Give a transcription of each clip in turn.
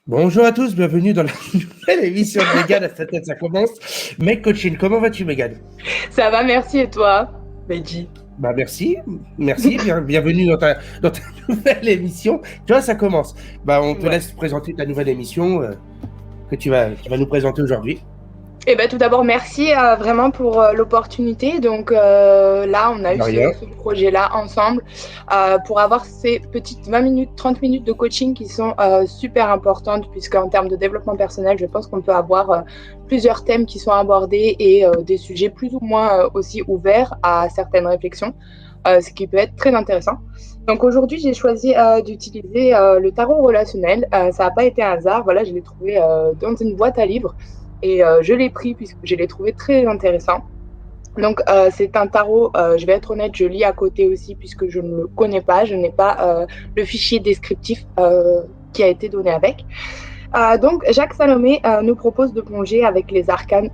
Bonjour à tous, bienvenue dans la nouvelle émission de Mégane. À sa tête, ça commence. Mec Coaching, comment vas-tu, Mégane? Ça va, merci, et toi, Benji? Bah merci, bienvenue dans ta nouvelle émission. Tu vois, ça commence. Bah on te Ouais. laisse présenter ta nouvelle émission que tu vas nous présenter aujourd'hui. Eh ben, tout d'abord, merci vraiment pour l'opportunité. Donc là, on a eu De rien. ce projet-là ensemble pour avoir ces petites 20 minutes, 30 minutes de coaching qui sont super importantes puisqu'en termes de développement personnel, je pense qu'on peut avoir plusieurs thèmes qui sont abordés et des sujets plus ou moins aussi ouverts à certaines réflexions, ce qui peut être très intéressant. Donc aujourd'hui, j'ai choisi d'utiliser le tarot relationnel. Ça n'a pas été un hasard. Voilà, je l'ai trouvé dans une boîte à livres. Et je l'ai pris puisque je l'ai trouvé très intéressant. Donc, c'est un tarot, je vais être honnête, je lis à côté aussi puisque je ne le connais pas, je n'ai pas le fichier descriptif qui a été donné avec. Donc, Jacques Salomé nous propose de plonger avec les arcanes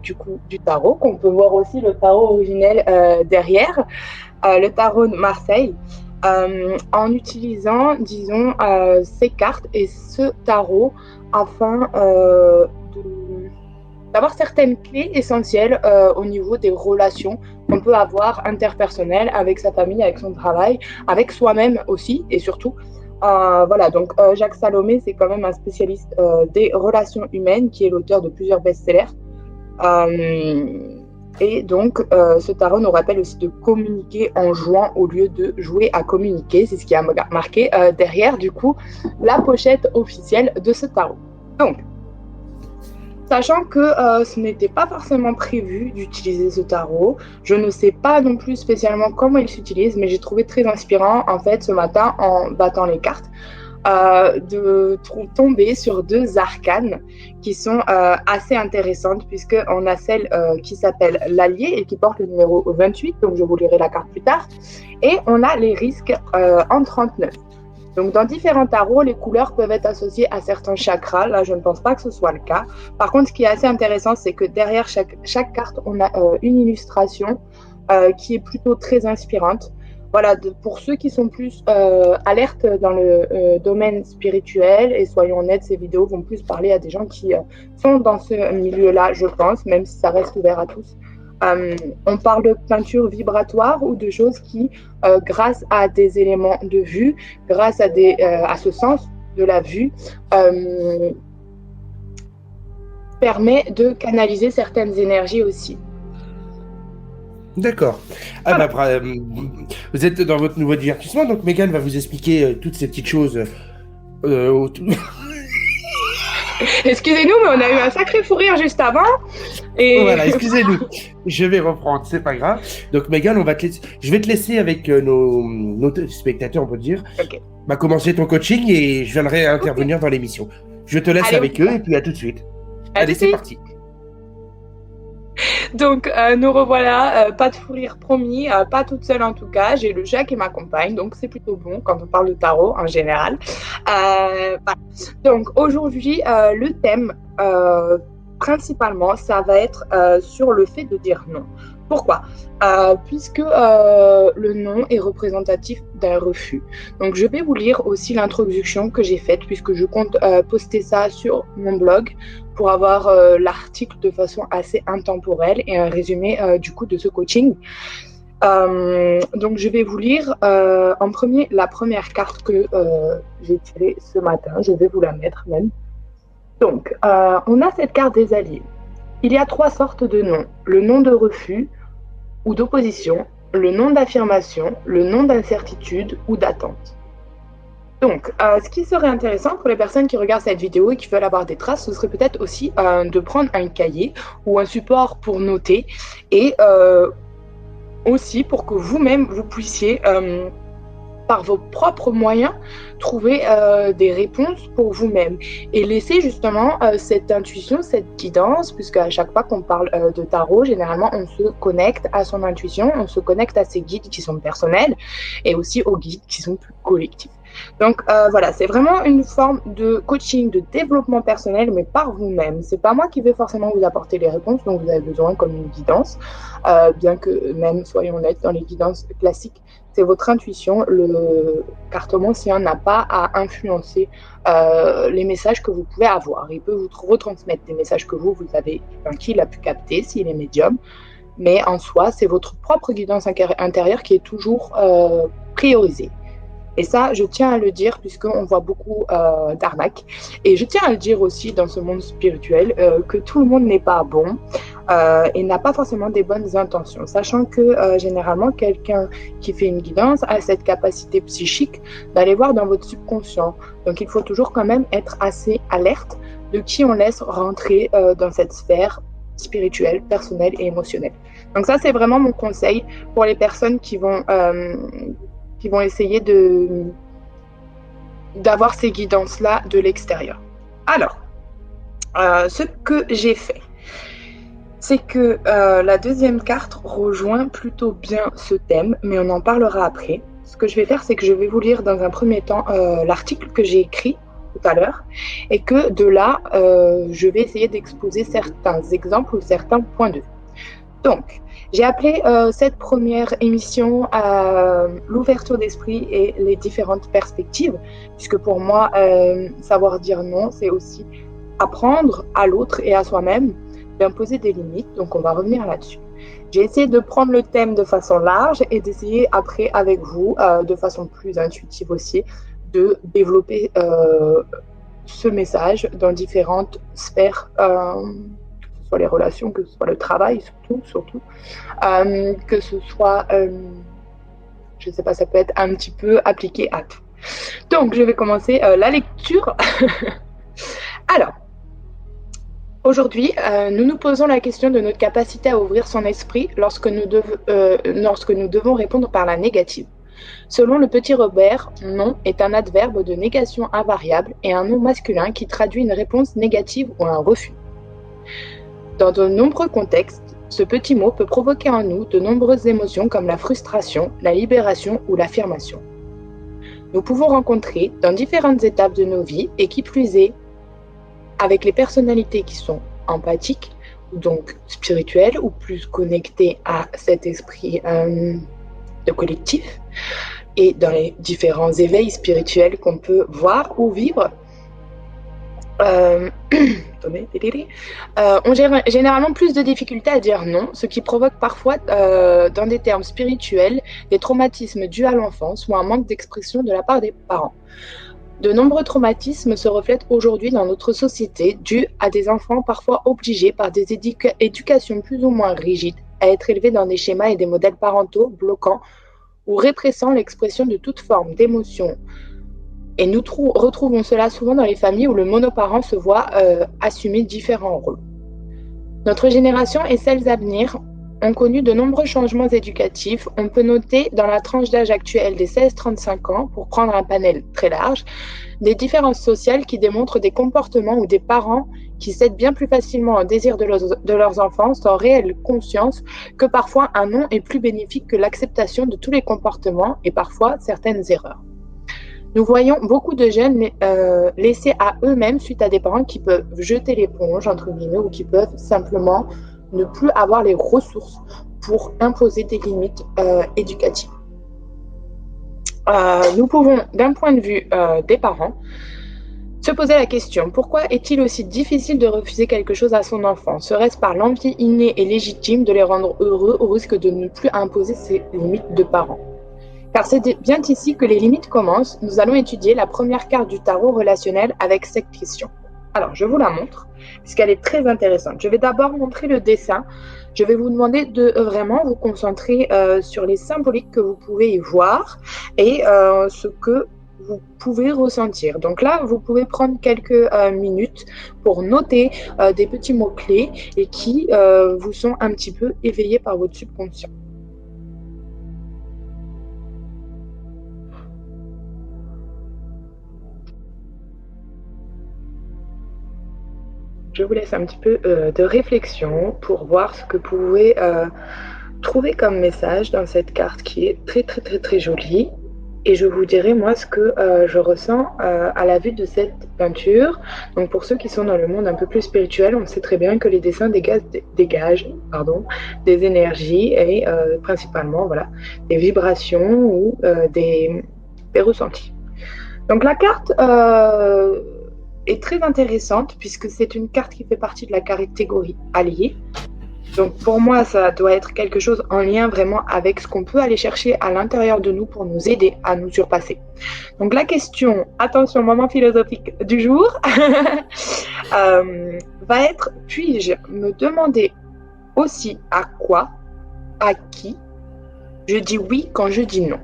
du tarot, qu'on peut voir aussi le tarot originel derrière, le tarot de Marseille, en utilisant, disons, ces cartes et ce tarot afin d'avoir certaines clés essentielles au niveau des relations qu'on peut avoir interpersonnelles avec sa famille, avec son travail, avec soi-même aussi et surtout. Voilà, donc Jacques Salomé, c'est quand même un spécialiste des relations humaines qui est l'auteur de plusieurs best-sellers. Et donc, ce tarot nous rappelle aussi de communiquer en jouant au lieu de jouer à communiquer. C'est ce qui a marqué derrière, du coup, la pochette officielle de ce tarot. Donc, sachant que ce n'était pas forcément prévu d'utiliser ce tarot, je ne sais pas non plus spécialement comment il s'utilise, mais j'ai trouvé très inspirant en fait ce matin en battant les cartes de tomber sur deux arcanes qui sont assez intéressantes puisqu'on a celle qui s'appelle l'allié et qui porte le numéro 28, donc je vous lirai la carte plus tard, et on a les risques en 39. Donc, dans différents tarots, les couleurs peuvent être associées à certains chakras. Là, je ne pense pas que ce soit le cas. Par contre, ce qui est assez intéressant, c'est que derrière chaque carte, on a une illustration qui est plutôt très inspirante. Voilà, pour ceux qui sont plus alertes dans le domaine spirituel, et soyons honnêtes, ces vidéos vont plus parler à des gens qui sont dans ce milieu-là, je pense, même si ça reste ouvert à tous. On parle de peinture vibratoire ou de choses qui, grâce à des éléments de vue, grâce à ce sens de la vue, permet de canaliser certaines énergies aussi. D'accord. Ah Voilà. bah, vous êtes dans votre nouveau divertissement, donc Mégane va vous expliquer toutes ces petites choses. Autour. Excusez-nous, mais on a eu un sacré fou rire juste avant. Et Voilà, excusez-nous. Je vais reprendre, c'est pas grave. Donc, Megan, je vais te laisser avec nos spectateurs, on peut dire. ok. Bah, commencer ton coaching et je viendrai Ok. intervenir dans l'émission. Je te laisse Allez, on avec fait eux ça. et puis à tout de suite. À tout Allez, de c'est suite. parti. Donc, nous revoilà, pas de fou rire promis, pas toute seule en tout cas. J'ai le chat qui m'accompagne, donc c'est plutôt bon quand on parle de tarot en général. Voilà. Donc, aujourd'hui, le thème, principalement, ça va être sur le fait de dire non. Pourquoi puisque le non est représentatif d'un refus. Donc, je vais vous lire aussi l'introduction que j'ai faite, puisque je compte poster ça sur mon blog pour avoir l'article de façon assez intemporelle et un résumé du coup de ce coaching. Donc, je vais vous lire en premier la première carte que j'ai tirée ce matin. Je vais vous la mettre même. Donc, on a cette carte des alliés. Il y a trois sortes de noms. Le nom de refus ou d'opposition, le nom d'affirmation, le nom d'incertitude ou d'attente. Donc, ce qui serait intéressant pour les personnes qui regardent cette vidéo et qui veulent avoir des traces, ce serait peut-être aussi de prendre un cahier ou un support pour noter et aussi pour que vous-même, vous puissiez, par vos propres moyens, trouver des réponses pour vous-même et laisser justement cette intuition, cette guidance, puisque à chaque fois qu'on parle de tarot, généralement, on se connecte à son intuition, on se connecte à ses guides qui sont personnels et aussi aux guides qui sont plus collectifs. Donc voilà, c'est vraiment une forme de coaching, de développement personnel, mais par vous-même. C'est pas moi qui vais forcément vous apporter les réponses dont vous avez besoin, comme une guidance. Bien que même, soyons honnêtes, dans les guidances classiques, c'est votre intuition. Le cartomancien n'a pas à influencer les messages que vous pouvez avoir. Il peut vous retransmettre des messages que vous avez, enfin, qu'il a pu capter s'il est médium. Mais en soi, c'est votre propre guidance intérieure qui est toujours priorisée. Et ça, je tiens à le dire puisqu'on voit beaucoup d'arnaques. Et je tiens à le dire aussi dans ce monde spirituel que tout le monde n'est pas bon et n'a pas forcément des bonnes intentions. Sachant que généralement, quelqu'un qui fait une guidance a cette capacité psychique d'aller voir dans votre subconscient. Donc il faut toujours quand même être assez alerte de qui on laisse rentrer dans cette sphère spirituelle, personnelle et émotionnelle. Donc ça, c'est vraiment mon conseil pour les personnes qui vont essayer d'avoir ces guidances-là de l'extérieur. Alors, ce que j'ai fait, c'est que la deuxième carte rejoint plutôt bien ce thème, mais on en parlera après. Ce que je vais faire, c'est que je vais vous lire dans un premier temps l'article que j'ai écrit tout à l'heure, et que de là, je vais essayer d'exposer certains exemples ou certains points de vue. Donc, j'ai appelé cette première émission l'ouverture d'esprit et les différentes perspectives, puisque pour moi, savoir dire non, c'est aussi apprendre à l'autre et à soi-même d'imposer des limites. Donc, on va revenir là-dessus. J'ai essayé de prendre le thème de façon large et d'essayer après avec vous, de façon plus intuitive aussi, de développer ce message dans différentes sphères soit les relations, que ce soit le travail, surtout, que ce soit, je ne sais pas, ça peut être un petit peu appliqué à tout. Donc, je vais commencer la lecture. Alors, aujourd'hui, nous nous posons la question de notre capacité à ouvrir son esprit lorsque nous devons répondre par la négative. Selon le petit Robert, non est un adverbe de négation invariable et un nom masculin qui traduit une réponse négative ou un refus. Dans de nombreux contextes, ce petit mot peut provoquer en nous de nombreuses émotions comme la frustration, la libération ou l'affirmation. Nous pouvons rencontrer dans différentes étapes de nos vies, et qui plus est, avec les personnalités qui sont empathiques, ou donc spirituelles, ou plus connectées à cet esprit de collectif, et dans les différents éveils spirituels qu'on peut voir ou vivre, ont généralement plus de difficultés à dire non, ce qui provoque parfois, dans des termes spirituels, des traumatismes dus à l'enfance ou un manque d'expression de la part des parents. De nombreux traumatismes se reflètent aujourd'hui dans notre société, dus à des enfants parfois obligés par des éducations plus ou moins rigides à être élevés dans des schémas et des modèles parentaux bloquants ou répressant l'expression de toute forme d'émotion. Et nous retrouvons cela souvent dans les familles où le monoparent se voit assumer différents rôles. Notre génération et celles à venir ont connu de nombreux changements éducatifs. On peut noter dans la tranche d'âge actuelle des 16-35 ans, pour prendre un panel très large, des différences sociales qui démontrent des comportements ou des parents qui cèdent bien plus facilement au désir de leurs enfants sans réelle conscience que parfois un non est plus bénéfique que l'acceptation de tous les comportements et parfois certaines erreurs. Nous voyons beaucoup de jeunes laissés à eux-mêmes suite à des parents qui peuvent jeter l'éponge, entre guillemets, ou qui peuvent simplement ne plus avoir les ressources pour imposer des limites éducatives. Nous pouvons, d'un point de vue des parents, se poser la question, pourquoi est-il aussi difficile de refuser quelque chose à son enfant? Serait-ce par l'envie innée et légitime de les rendre heureux au risque de ne plus imposer ces limites de parents? Car c'est bien ici que les limites commencent. Nous allons étudier la première carte du tarot relationnel avec cette question. Alors, je vous la montre, puisqu'elle est très intéressante. Je vais d'abord montrer le dessin. Je vais vous demander de vraiment vous concentrer sur les symboliques que vous pouvez y voir et ce que vous pouvez ressentir. Donc là, vous pouvez prendre quelques minutes pour noter des petits mots-clés et qui vous sont un petit peu éveillés par votre subconscient. Je vous laisse un petit peu de réflexion pour voir ce que vous pouvez trouver comme message dans cette carte qui est très très très très jolie. Et je vous dirai, moi, ce que je ressens à la vue de cette peinture. Donc, pour ceux qui sont dans le monde un peu plus spirituel, on sait très bien que les dessins dégagent des énergies et principalement voilà, des vibrations ou des ressentis. Donc, la carte est très intéressante puisque c'est une carte qui fait partie de la catégorie alliée. Donc pour moi, ça doit être quelque chose en lien vraiment avec ce qu'on peut aller chercher à l'intérieur de nous pour nous aider à nous surpasser. Donc la question, attention, moment philosophique du jour, va être, puis-je me demander aussi à quoi, à qui, je dis oui quand je dis non.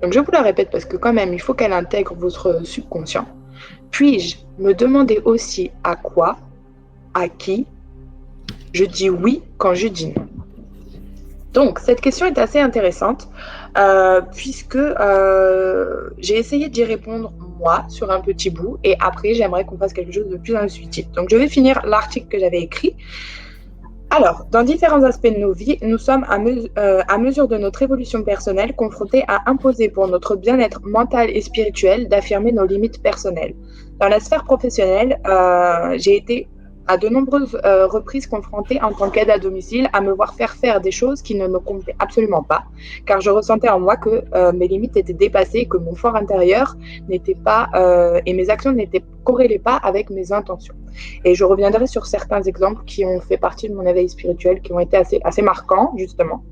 Donc je vous la répète parce que quand même, il faut qu'elle intègre votre subconscient. Puis-je me demander aussi à quoi, à qui, je dis oui quand je dis non. Donc, cette question est assez intéressante puisque j'ai essayé d'y répondre moi sur un petit bout et après, j'aimerais qu'on fasse quelque chose de plus intuitif. Donc, je vais finir l'article que j'avais écrit. Alors, dans différents aspects de nos vies, nous sommes à mesure de notre évolution personnelle confrontés à imposer pour notre bien-être mental et spirituel d'affirmer nos limites personnelles. Dans la sphère professionnelle, j'ai été à de nombreuses reprises confrontée en tant qu'aide à domicile à me voir faire des choses qui ne me convenaient absolument pas, car je ressentais en moi que mes limites étaient dépassées, que mon fort intérieur n'était pas et mes actions n'étaient corrélées pas avec mes intentions. Et je reviendrai sur certains exemples qui ont fait partie de mon éveil spirituel, qui ont été assez marquants, justement.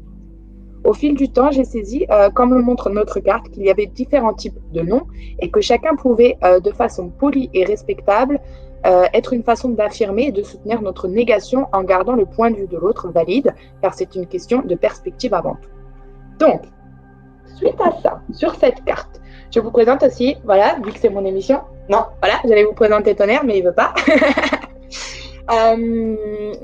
Au fil du temps, j'ai saisi, comme le montre notre carte, qu'il y avait différents types de noms et que chacun pouvait, de façon polie et respectable, être une façon d'affirmer et de soutenir notre négation en gardant le point de vue de l'autre valide, car c'est une question de perspective avant tout. Donc, suite à ça, sur cette carte, je vous présente aussi, voilà, vu que c'est mon émission, non, voilà, j'allais vous présenter Tonnerre, mais il ne veut pas.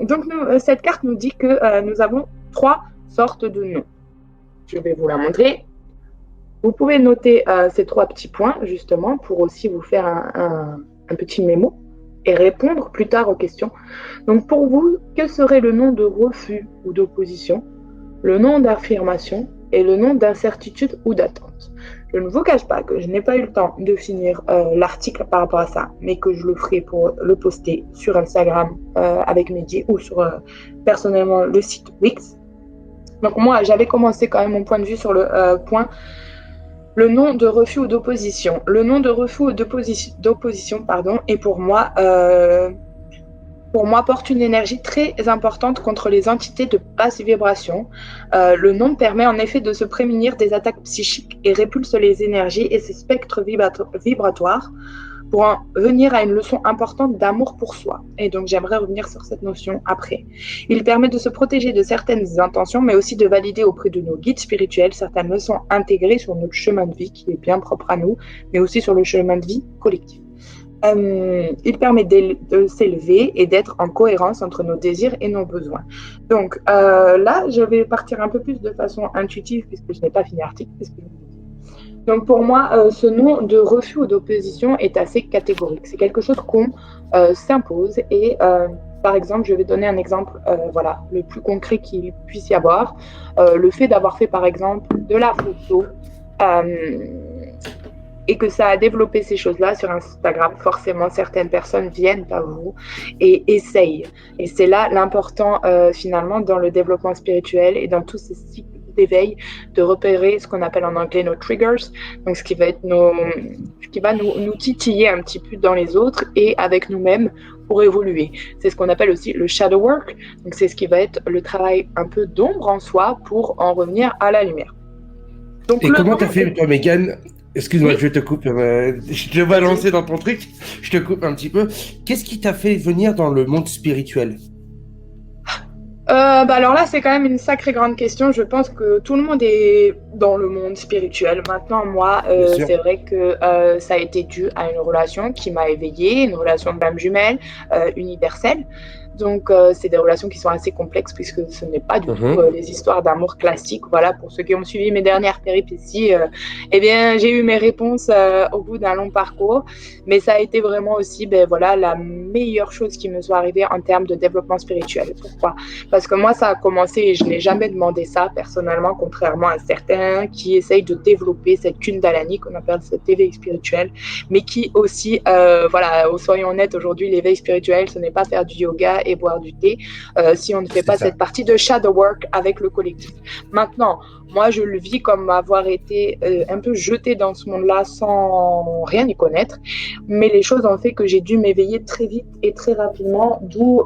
Donc, cette carte nous dit que nous avons 3 sortes de noms. Je vais vous la montrer. Vous pouvez noter ces 3 petits points, justement, pour aussi vous faire un petit mémo et répondre plus tard aux questions. Donc, pour vous, que serait le nom de refus ou d'opposition, le nom d'affirmation et le nom d'incertitude ou d'attente? Je ne vous cache pas que je n'ai pas eu le temps de finir l'article par rapport à ça, mais que je le ferai pour le poster sur Instagram avec Mehdi ou sur personnellement le site Wix. Donc moi, j'avais commencé quand même mon point de vue sur le point le nom de refus ou d'opposition. Le nom de refus ou d'opposition, est pour moi porte une énergie très importante contre les entités de basse vibration. Le nom permet en effet de se prémunir des attaques psychiques et répulse les énergies et ses spectres vibratoires pour en venir à une leçon importante d'amour pour soi. Et donc j'aimerais revenir sur cette notion après. Il permet de se protéger de certaines intentions, mais aussi de valider auprès de nos guides spirituels certaines leçons intégrées sur notre chemin de vie qui est bien propre à nous, mais aussi sur le chemin de vie collectif. Il permet de s'élever et d'être en cohérence entre nos désirs et nos besoins. Donc là, je vais partir un peu plus de façon intuitive puisque je n'ai pas fini l'article. Donc pour moi, ce nom de refus ou d'opposition est assez catégorique. C'est quelque chose qu'on s'impose et par exemple, je vais donner un exemple le plus concret qu'il puisse y avoir. Le fait d'avoir fait par exemple de la photo et que ça a développé ces choses-là sur Instagram, forcément, certaines personnes viennent à vous et essayent. Et c'est là l'important, finalement, dans le développement spirituel et dans tous ces cycles d'éveil, de repérer ce qu'on appelle en anglais nos triggers, donc ce qui va être nous titiller un petit peu dans les autres et avec nous-mêmes pour évoluer. C'est ce qu'on appelle aussi le shadow work, donc c'est ce qui va être le travail un peu d'ombre en soi pour en revenir à la lumière. Donc, et comment t'as fait, toi, Megan? Excuse-moi, oui. Je te coupe. Je te vais lancer dans ton truc. Je te coupe un petit peu. Qu'est-ce qui t'a fait venir dans le monde spirituel? Alors là, c'est quand même une sacrée grande question. Je pense que tout le monde est dans le monde spirituel. Maintenant, moi, c'est vrai que ça a été dû à une relation qui m'a éveillée, une relation de d'âme jumelle, universelle. Donc, c'est des relations qui sont assez complexes puisque ce n'est pas du tout Mhm. les histoires d'amour classiques. Voilà, pour ceux qui ont suivi mes dernières péripéties, eh bien, j'ai eu mes réponses au bout d'un long parcours. Mais ça a été vraiment aussi, ben voilà, la meilleure chose qui me soit arrivée en termes de développement spirituel. Pourquoi? Parce que moi, ça a commencé et je n'ai jamais demandé ça personnellement, contrairement à certains qui essayent de développer cette kundalini qu'on appelle cet éveil spirituel, mais qui aussi, voilà, soyons honnêtes, aujourd'hui, l'éveil spirituel, ce n'est pas faire du yoga et boire du thé si on ne fait C'est pas ça. cette partie de shadow work avec le collectif. Maintenant, moi, je le vis comme avoir été un peu jetée dans ce monde-là sans rien y connaître, mais les choses ont fait que j'ai dû m'éveiller très vite et très rapidement, d'où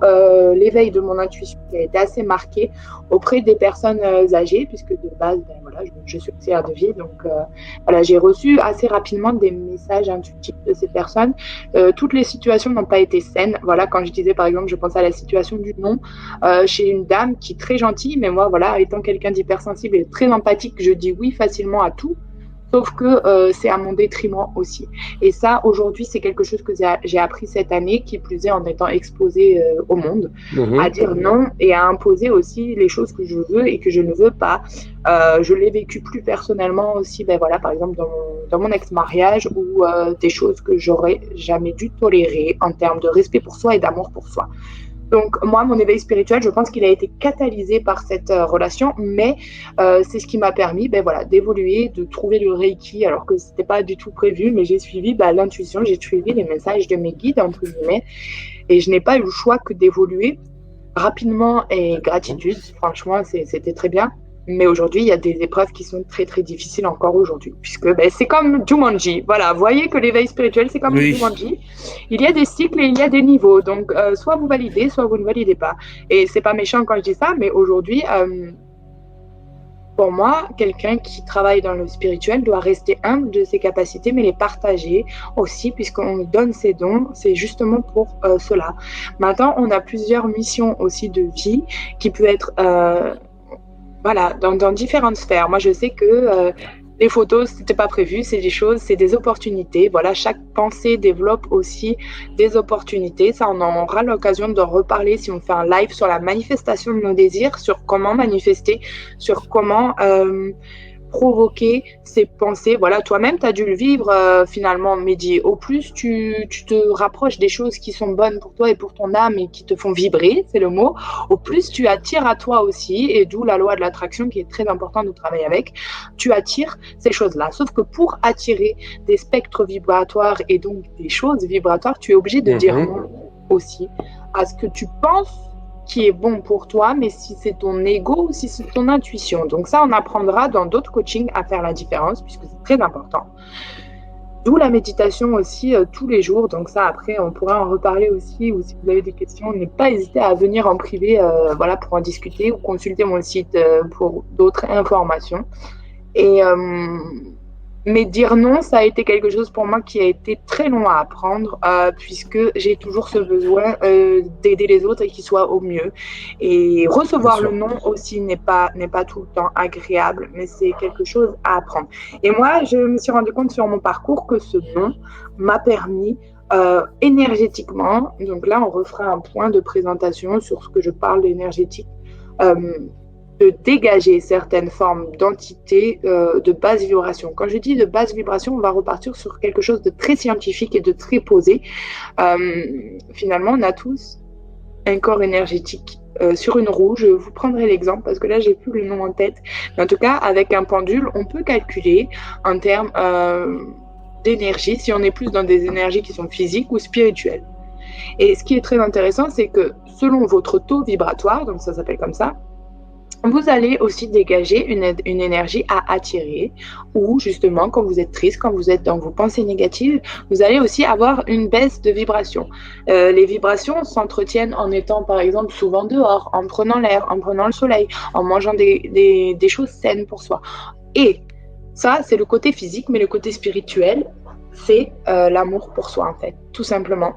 l'éveil de mon intuition qui a été assez marqué auprès des personnes âgées, puisque de base, ben, voilà, je suis auxiliaire de vie, donc voilà, j'ai reçu assez rapidement des messages intuitifs de ces personnes. Toutes les situations n'ont pas été saines. Voilà, quand je disais par exemple, je pense à la situation du nom chez une dame qui est très gentille, mais moi, voilà, étant quelqu'un d'hypersensible et très empathique, je dis oui facilement à tout. Sauf que c'est à mon détriment aussi. Et ça, aujourd'hui, c'est quelque chose que j'ai appris cette année, qui plus est en étant exposée au monde, à Mhm. dire non et à imposer aussi les choses que je veux et que je ne veux pas. Je l'ai vécu plus personnellement aussi, ben voilà, par exemple dans mon ex-mariage, ou des choses que j'aurais jamais dû tolérer en termes de respect pour soi et d'amour pour soi. Donc moi, mon éveil spirituel, je pense qu'il a été catalysé par cette relation, mais c'est ce qui m'a permis, ben voilà, d'évoluer, de trouver le Reiki, alors que c'était pas du tout prévu, mais j'ai suivi l'intuition, j'ai suivi les messages de mes guides entre guillemets, et je n'ai pas eu le choix que d'évoluer rapidement et gratitude. Franchement, c'était très bien. Mais aujourd'hui, il y a des épreuves qui sont très très difficiles encore aujourd'hui, puisque ben, c'est comme Jumanji. Voilà, vous voyez que l'éveil spirituel, c'est comme Oui. Jumanji. Il y a des cycles et il y a des niveaux. Donc, soit vous validez, soit vous ne validez pas. Et c'est pas méchant quand je dis ça, mais aujourd'hui, pour moi, quelqu'un qui travaille dans le spirituel doit rester humble de ses capacités, mais les partager aussi, puisqu'on donne ses dons, c'est justement pour cela. Maintenant, on a plusieurs missions aussi de vie qui peuvent être voilà, dans différentes sphères. Moi, je sais que les photos, c'était pas prévu, c'est des choses, c'est des opportunités. Voilà, chaque pensée développe aussi des opportunités. Ça, on en aura l'occasion de reparler si on fait un live sur la manifestation de nos désirs, sur comment manifester, sur comment provoquer ces pensées. Voilà, toi-même, tu as dû le vivre finalement, Mehdi. Au plus tu te rapproches des choses qui sont bonnes pour toi et pour ton âme et qui te font vibrer, c'est le mot, au plus tu attires à toi aussi, et d'où la loi de l'attraction qui est très importante de travailler avec. Tu attires ces choses-là. Sauf que pour attirer des spectres vibratoires et donc des choses vibratoires, tu es obligé de dire Mhm. non aussi à ce que tu penses qui est bon pour toi, mais si c'est ton ego ou si c'est ton intuition. Donc ça, on apprendra dans d'autres coachings à faire la différence, puisque c'est très important. D'où la méditation aussi tous les jours. Donc ça, après, on pourra en reparler aussi, ou si vous avez des questions, n'hésitez pas à hésiter à venir en privé voilà, pour en discuter, ou consulter mon site pour d'autres informations. Et mais dire non, ça a été quelque chose pour moi qui a été très long à apprendre, puisque j'ai toujours ce besoin d'aider les autres et qu'ils soient au mieux. Et Bien recevoir le sûr. non aussi n'est pas tout le temps agréable, mais c'est quelque chose à apprendre. Et moi, je me suis rendu compte sur mon parcours que ce non m'a permis énergétiquement, donc là on refera un point de présentation sur ce que je parle d'énergétique, euh, de dégager certaines formes d'entités de basse vibration. Quand je dis de basse vibration, on va repartir sur quelque chose de très scientifique et de très posé. Finalement, on a tous un corps énergétique. Sur une roue, je vous prendrai l'exemple parce que là, j'ai plus le nom en tête. Mais en tout cas, avec un pendule, on peut calculer en termes d'énergie si on est plus dans des énergies qui sont physiques ou spirituelles. Et ce qui est très intéressant, c'est que selon votre taux vibratoire, donc ça s'appelle comme ça, vous allez aussi dégager une énergie à attirer, ou justement quand vous êtes triste, quand vous êtes dans vos pensées négatives, vous allez aussi avoir une baisse de vibration. Les vibrations s'entretiennent en étant par exemple souvent dehors, en prenant l'air, en prenant le soleil, en mangeant des choses saines pour soi. Et ça, c'est le côté physique, mais le côté spirituel, c'est l'amour pour soi en fait. tout simplement.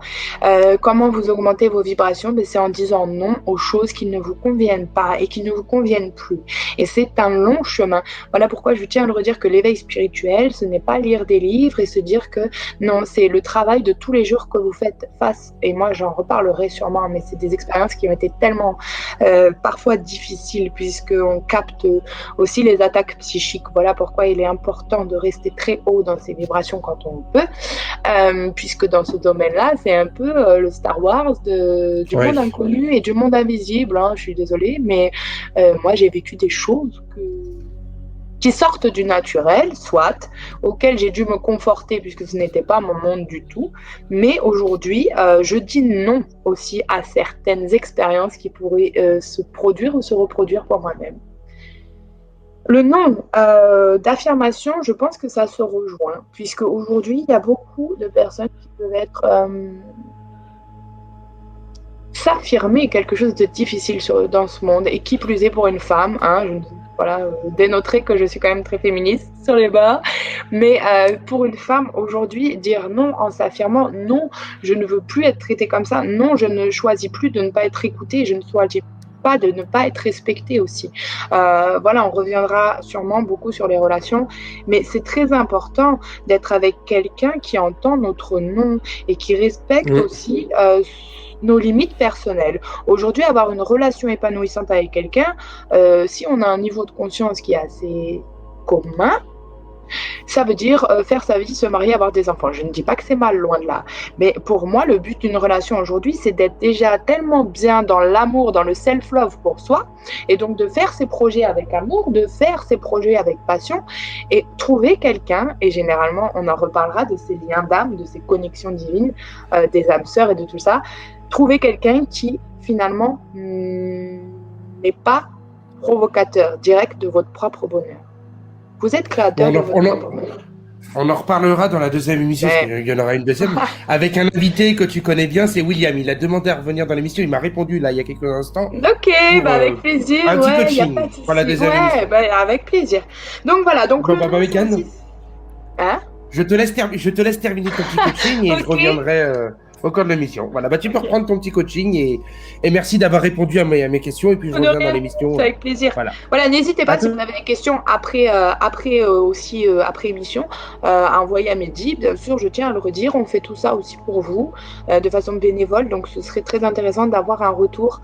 Comment vous augmentez vos vibrations? C'est en disant non aux choses qui ne vous conviennent pas et qui ne vous conviennent plus. Et c'est un long chemin. Voilà pourquoi je tiens à le redire que l'éveil spirituel, ce n'est pas lire des livres et se dire que non, c'est le travail de tous les jours que vous faites face. Et moi, j'en reparlerai sûrement, mais c'est des expériences qui ont été tellement parfois difficiles puisqu'on capte aussi les attaques psychiques. Voilà pourquoi il est important de rester très haut dans ses vibrations quand on peut. Puisque dans ce domaine-là, c'est un peu le Star Wars du monde inconnu et du monde invisible. Hein, je suis désolée, mais moi, j'ai vécu des choses qui sortent du naturel, soit, auxquelles j'ai dû me conforter puisque ce n'était pas mon monde du tout. Mais aujourd'hui, je dis non aussi à certaines expériences qui pourraient se produire ou se reproduire pour moi-même. Le nom d'affirmation, je pense que ça se rejoint, puisque aujourd'hui, il y a beaucoup de personnes qui peuvent être s'affirmer quelque chose de difficile dans ce monde, et qui plus est pour une femme. Hein, dénoterai que je suis quand même très féministe sur les bords, mais pour une femme aujourd'hui, dire non en s'affirmant, non, je ne veux plus être traitée comme ça, non, je ne choisis plus de ne pas être écoutée, je ne choisis pas de ne pas être respectée aussi. On reviendra sûrement beaucoup sur les relations, mais c'est très important d'être avec quelqu'un qui entend notre non et qui respecte aussi nos limites personnelles. Aujourd'hui, avoir une relation épanouissante avec quelqu'un, si on a un niveau de conscience qui est assez commun, ça veut dire faire sa vie, se marier, avoir des enfants. Je ne dis pas que c'est mal, loin de là. Mais pour moi, le but d'une relation aujourd'hui, c'est d'être déjà tellement bien dans l'amour, dans le self-love pour soi, et donc de faire ses projets avec amour, de faire ses projets avec passion, et trouver quelqu'un, et généralement, on en reparlera de ces liens d'âme, de ces connexions divines, des âmes sœurs et de tout ça, trouver quelqu'un qui, finalement, n'est pas provocateur direct de votre propre bonheur. Vous êtes créateur de votre propre bonheur. On en reparlera dans la deuxième émission, parce qu'il y en aura une deuxième, avec un invité que tu connais bien, c'est William. Il a demandé à revenir dans l'émission, il m'a répondu là il y a quelques instants. Ok, avec plaisir. Un petit coaching pour la deuxième émission. Avec plaisir. Donc voilà, donc hein, je te laisse terminer ton petit coaching et je reviendrai au cours de l'émission. Voilà, tu peux reprendre ton petit coaching et merci d'avoir répondu à mes questions et puis je reviens dans l'émission. Avec plaisir. Voilà, n'hésitez pas si vous avez des questions après émission à envoyer à Mehdi. Bien sûr, je tiens à le redire, on fait tout ça aussi pour vous de façon bénévole, donc ce serait très intéressant d'avoir un retour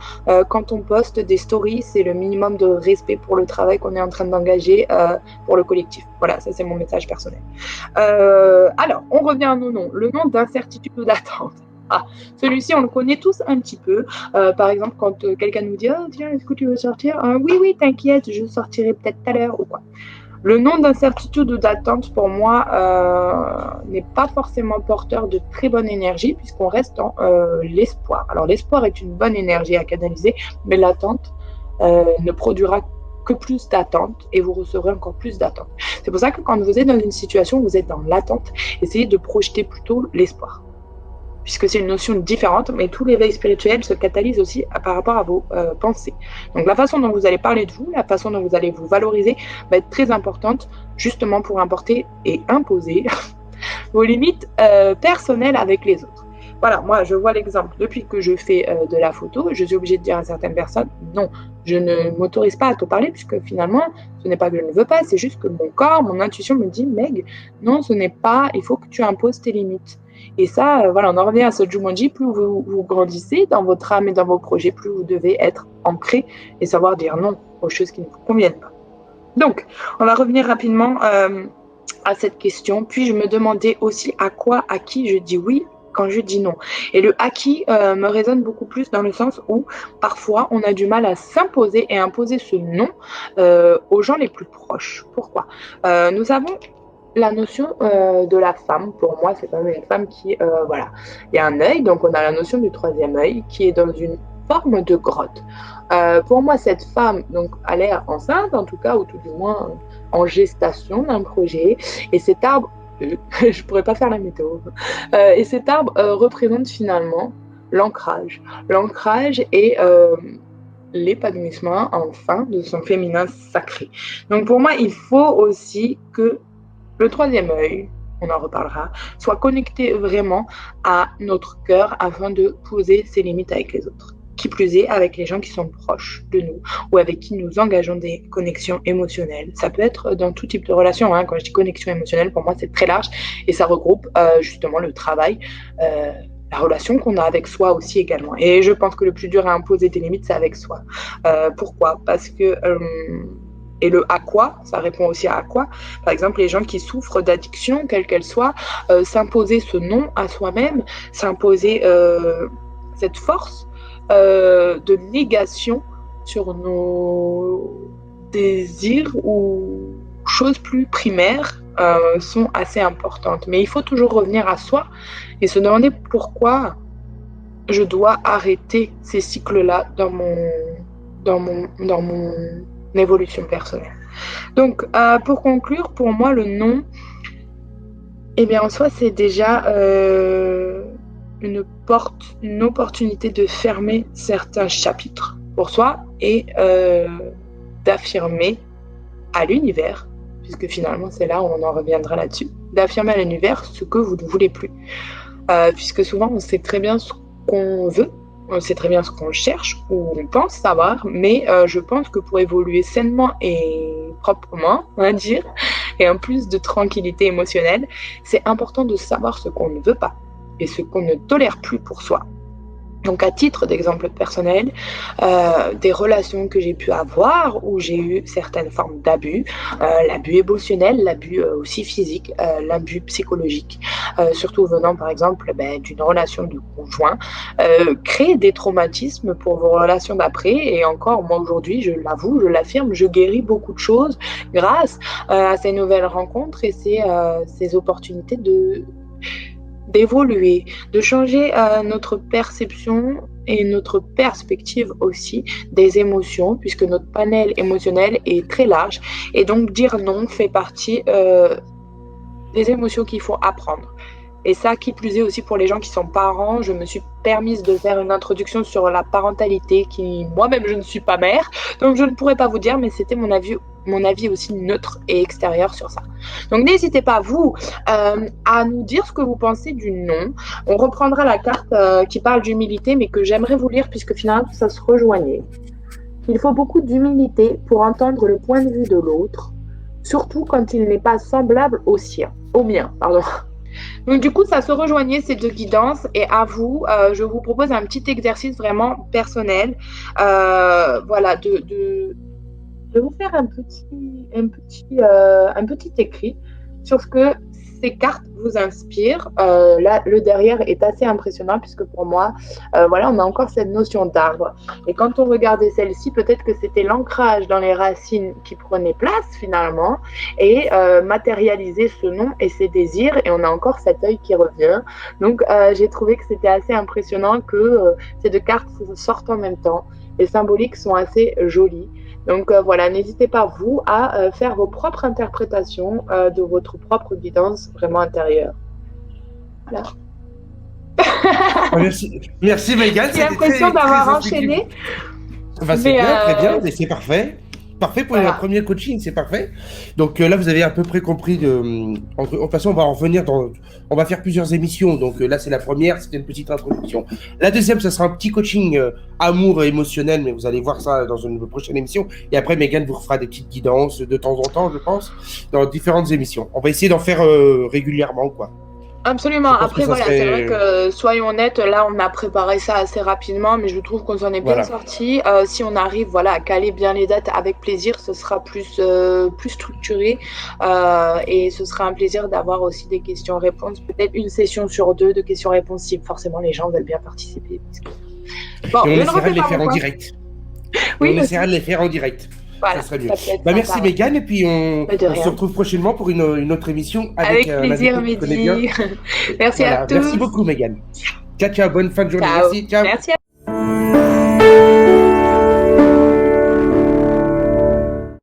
quand on poste des stories. C'est le minimum de respect pour le travail qu'on est en train d'engager pour le collectif. Voilà, ça c'est mon message personnel. Alors, on revient à nos noms. Le nom d'incertitude ou d'attente. Celui-ci, on le connaît tous un petit peu. Par exemple, quand quelqu'un nous dit « Oh, tiens, est-ce que tu veux sortir ?» Oui, t'inquiète, je sortirai peut-être tout à l'heure ou quoi. Le nom d'incertitude ou d'attente, pour moi, n'est pas forcément porteur de très bonne énergie puisqu'on reste dans l'espoir. Alors, l'espoir est une bonne énergie à canaliser, mais l'attente ne produira que plus d'attente et vous recevrez encore plus d'attente. C'est pour ça que quand vous êtes dans une situation où vous êtes dans l'attente, essayez de projeter plutôt l'espoir. Puisque c'est une notion différente, mais tout l'éveil spirituel se catalyse aussi par rapport à vos pensées. Donc la façon dont vous allez parler de vous, la façon dont vous allez vous valoriser va être très importante, justement pour importer et imposer vos limites personnelles avec les autres. Voilà, moi je vois l'exemple, depuis que je fais de la photo, je suis obligée de dire à certaines personnes, non, je ne m'autorise pas à te parler, puisque finalement, ce n'est pas que je ne veux pas, c'est juste que mon corps, mon intuition me dit, Meg, non, ce n'est pas, il faut que tu imposes tes limites. Et ça, on en revient à ce Jumanji, plus vous grandissez dans votre âme et dans vos projets, plus vous devez être ancré et savoir dire non aux choses qui ne vous conviennent pas. Donc, on va revenir rapidement à cette question. Puis, je me demandais aussi à qui je dis oui quand je dis non. Et le à qui me résonne beaucoup plus dans le sens où, parfois, on a du mal à s'imposer et imposer ce non aux gens les plus proches. Pourquoi ? Nous avons la notion de la femme. Pour moi, c'est quand même une femme qui, il y a un œil, donc on a la notion du troisième œil qui est dans une forme de grotte. Pour moi, cette femme donc a l'air enceinte, en tout cas, ou tout du moins en gestation d'un projet, et cet arbre, je pourrais pas faire la météo, et cet arbre représente finalement l'ancrage. L'ancrage est l'épanouissement, enfin, de son féminin sacré. Donc pour moi, il faut aussi que le troisième œil on en reparlera, soit connecté vraiment à notre cœur afin de poser ses limites avec les autres. Qui plus est, avec les gens qui sont proches de nous ou avec qui nous engageons des connexions émotionnelles. Ça peut être dans tout type de relation. Hein. Quand je dis connexion émotionnelle, pour moi, c'est très large et ça regroupe justement le travail, la relation qu'on a avec soi aussi également. Et je pense que le plus dur à imposer des limites, c'est avec soi. Pourquoi ? Parce que... et le à quoi, ça répond aussi à quoi. Par exemple, les gens qui souffrent d'addiction, quelle qu'elle soit, s'imposer ce non à soi-même, s'imposer cette force de négation sur nos désirs ou choses plus primaires sont assez importantes. Mais il faut toujours revenir à soi et se demander pourquoi je dois arrêter ces cycles-là dans mon évolution personnelle. Donc, pour conclure, pour moi, le non, eh bien, en soi, c'est déjà une opportunité de fermer certains chapitres pour soi et d'affirmer à l'univers, puisque finalement, c'est là où on en reviendra là-dessus, d'affirmer à l'univers ce que vous ne voulez plus. Puisque souvent, on sait très bien ce qu'on veut, on sait très bien ce qu'on cherche ou on pense savoir, mais je pense que pour évoluer sainement et proprement, on va dire, et en plus de tranquillité émotionnelle, c'est important de savoir ce qu'on ne veut pas et ce qu'on ne tolère plus pour soi. Donc, à titre d'exemple personnel, des relations que j'ai pu avoir où j'ai eu certaines formes d'abus, l'abus émotionnel, l'abus aussi physique, l'abus psychologique, surtout venant par exemple d'une relation de conjoint, créer des traumatismes pour vos relations d'après. Et encore, moi aujourd'hui, je l'avoue, je l'affirme, je guéris beaucoup de choses grâce à ces nouvelles rencontres et ces opportunités d'évoluer, de changer notre perception et notre perspective aussi des émotions, puisque notre panel émotionnel est très large. Et donc, dire non fait partie des émotions qu'il faut apprendre. Et ça, qui plus est aussi pour les gens qui sont parents, je me suis permise de faire une introduction sur la parentalité, qui moi-même je ne suis pas mère, donc je ne pourrais pas vous dire, mais c'était mon avis aussi neutre et extérieur sur ça. Donc n'hésitez pas, vous, à nous dire ce que vous pensez du non. On reprendra la carte qui parle d'humilité, mais que j'aimerais vous lire, puisque finalement ça se rejoignait. Il faut beaucoup d'humilité pour entendre le point de vue de l'autre, surtout quand il n'est pas semblable au mien. Donc du coup, ça se rejoignait ces deux guidances et à vous, je vous propose un petit exercice vraiment personnel, voilà, de vous faire un petit écrit sur ce que ces cartes vous inspirent. Là, le derrière est assez impressionnant puisque pour moi, voilà, on a encore cette notion d'arbre. Et quand on regardait celle-ci, peut-être que c'était l'ancrage dans les racines qui prenait place finalement et matérialiser ce nom et ses désirs. Et on a encore cet œil qui revient. Donc, j'ai trouvé que c'était assez impressionnant que ces deux cartes sortent en même temps. Les symboliques sont assez jolies. Donc voilà, n'hésitez pas vous à faire vos propres interprétations de votre propre guidance vraiment intérieure. Voilà. Merci Megan. J'ai l'impression d'avoir enchaîné. C'est bien, très bien, mais c'est parfait. Parfait pour le premier coaching, c'est parfait. Donc là, vous avez à peu près compris. De toute façon, on va en revenir on va faire plusieurs émissions. Donc là, c'est la première, c'était une petite introduction. La deuxième, ça sera un petit coaching amour émotionnel, mais vous allez voir ça dans une prochaine émission. Et après, Megan vous refera des petites guidances de temps en temps, je pense, dans différentes émissions. On va essayer d'en faire régulièrement, quoi. Absolument. Après, voilà, c'est vrai que, soyons honnêtes, là, on a préparé ça assez rapidement, mais je trouve qu'on s'en est bien sorti. Si on arrive, voilà, à caler bien les dates avec plaisir, ce sera plus structuré et ce sera un plaisir d'avoir aussi des questions-réponses, peut-être une session sur 2 de questions-réponses si forcément les gens veulent bien participer. Bon, et on essaiera de les faire en direct. Oui, on essaiera de les faire en direct. Voilà, ça serait mieux. Merci Megan, et puis on se retrouve prochainement pour une autre émission avec plaisir, Mehdi. Merci à tous. Merci beaucoup Megan. Ciao, bonne fin de journée. Ciao. Merci, ciao. Merci.